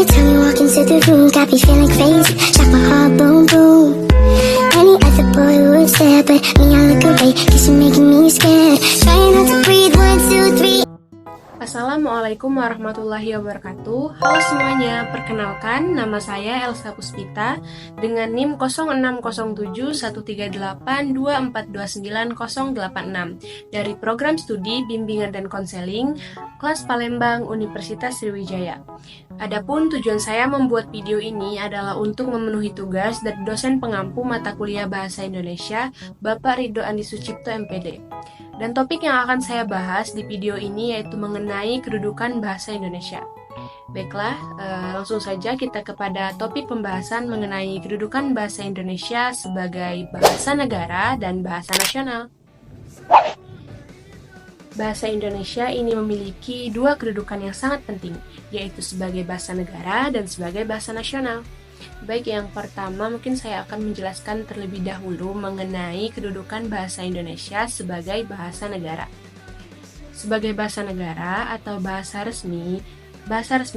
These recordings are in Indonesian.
Every time you walk into the room, got me feeling crazy. Shock my heart, boom, boom. Any other boy would stare, but me, I look away, cause you're making me scared. Trying not to breathe, 1, 2, 3. Assalamualaikum warahmatullahi wabarakatuh. Halo semuanya, perkenalkan nama saya Elsa Puspita dengan NIM 06071382429086 dari Program Studi Bimbingan dan Konseling kelas Palembang Universitas Sriwijaya. Adapun tujuan saya membuat video ini adalah untuk memenuhi tugas dari dosen pengampu mata kuliah Bahasa Indonesia, Bapak Ridho Andi Sucipto MPD. Dan topik yang akan saya bahas di video ini yaitu mengenai kedudukan bahasa Indonesia. Baiklah, langsung saja kita kepada topik pembahasan mengenai kedudukan bahasa Indonesia sebagai bahasa negara dan bahasa nasional. Bahasa Indonesia ini memiliki dua kedudukan yang sangat penting, yaitu sebagai bahasa negara dan sebagai bahasa nasional. Baik, yang pertama mungkin saya akan menjelaskan terlebih dahulu mengenai kedudukan bahasa Indonesia sebagai bahasa negara. Sebagai bahasa negara atau bahasa resmi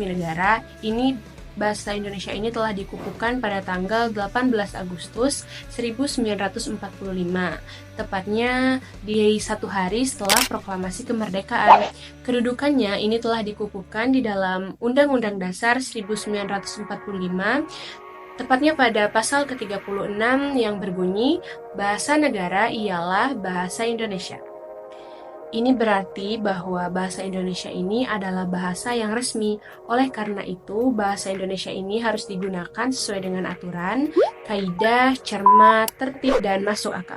negara, ini bahasa Indonesia ini telah dikukuhkan pada tanggal 18 Agustus 1945, tepatnya di satu hari setelah proklamasi kemerdekaan. Kedudukannya ini telah dikukuhkan di dalam Undang-Undang Dasar 1945, tepatnya pada pasal ke-36 yang berbunyi, bahasa negara ialah bahasa Indonesia. Ini berarti bahwa bahasa Indonesia ini adalah bahasa yang resmi. Oleh karena itu, bahasa Indonesia ini harus digunakan sesuai dengan aturan, kaidah, cermat, tertib, dan masuk akal.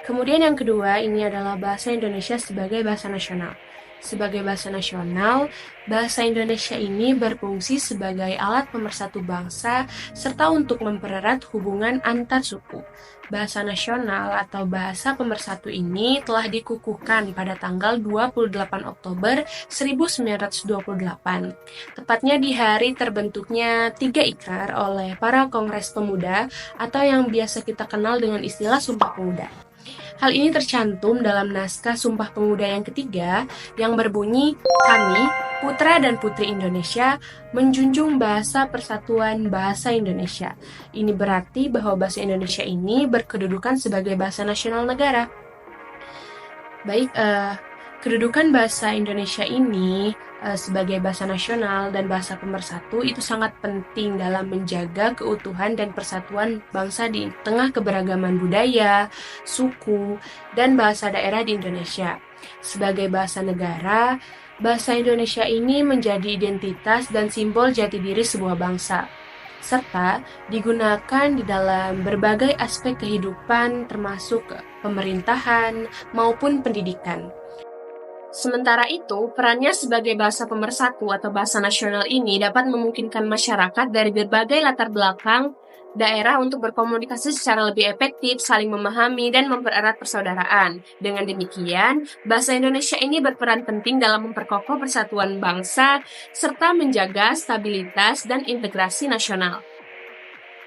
Kemudian yang kedua, ini adalah bahasa Indonesia sebagai bahasa nasional. Sebagai bahasa nasional, bahasa Indonesia ini berfungsi sebagai alat pemersatu bangsa serta untuk mempererat hubungan antar suku. Bahasa nasional atau bahasa pemersatu ini telah dikukuhkan pada tanggal 28 Oktober 1928, tepatnya di hari terbentuknya 3 Ikrar oleh para Kongres Pemuda atau yang biasa kita kenal dengan istilah Sumpah Pemuda. Hal ini tercantum dalam naskah Sumpah Pemuda yang ketiga yang berbunyi, kami, putra dan putri Indonesia, menjunjung bahasa persatuan bahasa Indonesia. Ini berarti bahwa bahasa Indonesia ini berkedudukan sebagai bahasa nasional negara. Baik, kedudukan bahasa Indonesia ini sebagai bahasa nasional dan bahasa pemersatu itu sangat penting dalam menjaga keutuhan dan persatuan bangsa di tengah keberagaman budaya, suku, dan bahasa daerah di Indonesia. Sebagai bahasa negara, bahasa Indonesia ini menjadi identitas dan simbol jati diri sebuah bangsa, serta digunakan di dalam berbagai aspek kehidupan termasuk pemerintahan maupun pendidikan. Sementara itu, perannya sebagai bahasa pemersatu atau bahasa nasional ini dapat memungkinkan masyarakat dari berbagai latar belakang daerah untuk berkomunikasi secara lebih efektif, saling memahami, dan mempererat persaudaraan. Dengan demikian, bahasa Indonesia ini berperan penting dalam memperkokoh persatuan bangsa serta menjaga stabilitas dan integrasi nasional.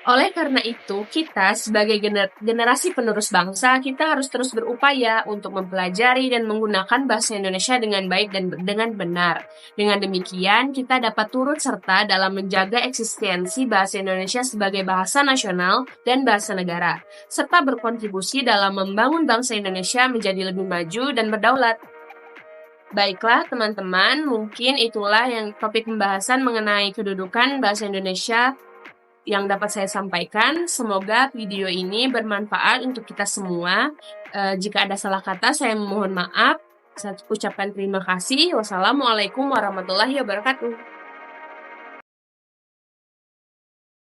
Oleh karena itu, kita sebagai generasi penerus bangsa, kita harus terus berupaya untuk mempelajari dan menggunakan bahasa Indonesia dengan baik dan dengan benar. Dengan demikian, kita dapat turut serta dalam menjaga eksistensi bahasa Indonesia sebagai bahasa nasional dan bahasa negara, serta berkontribusi dalam membangun bangsa Indonesia menjadi lebih maju dan berdaulat. Baiklah teman-teman, mungkin itulah yang topik pembahasan mengenai kedudukan bahasa Indonesia yang dapat saya sampaikan. Semoga video ini bermanfaat untuk kita semua. Jika ada salah kata, saya mohon maaf. Saya ucapkan terima kasih. Wassalamualaikum warahmatullahi wabarakatuh.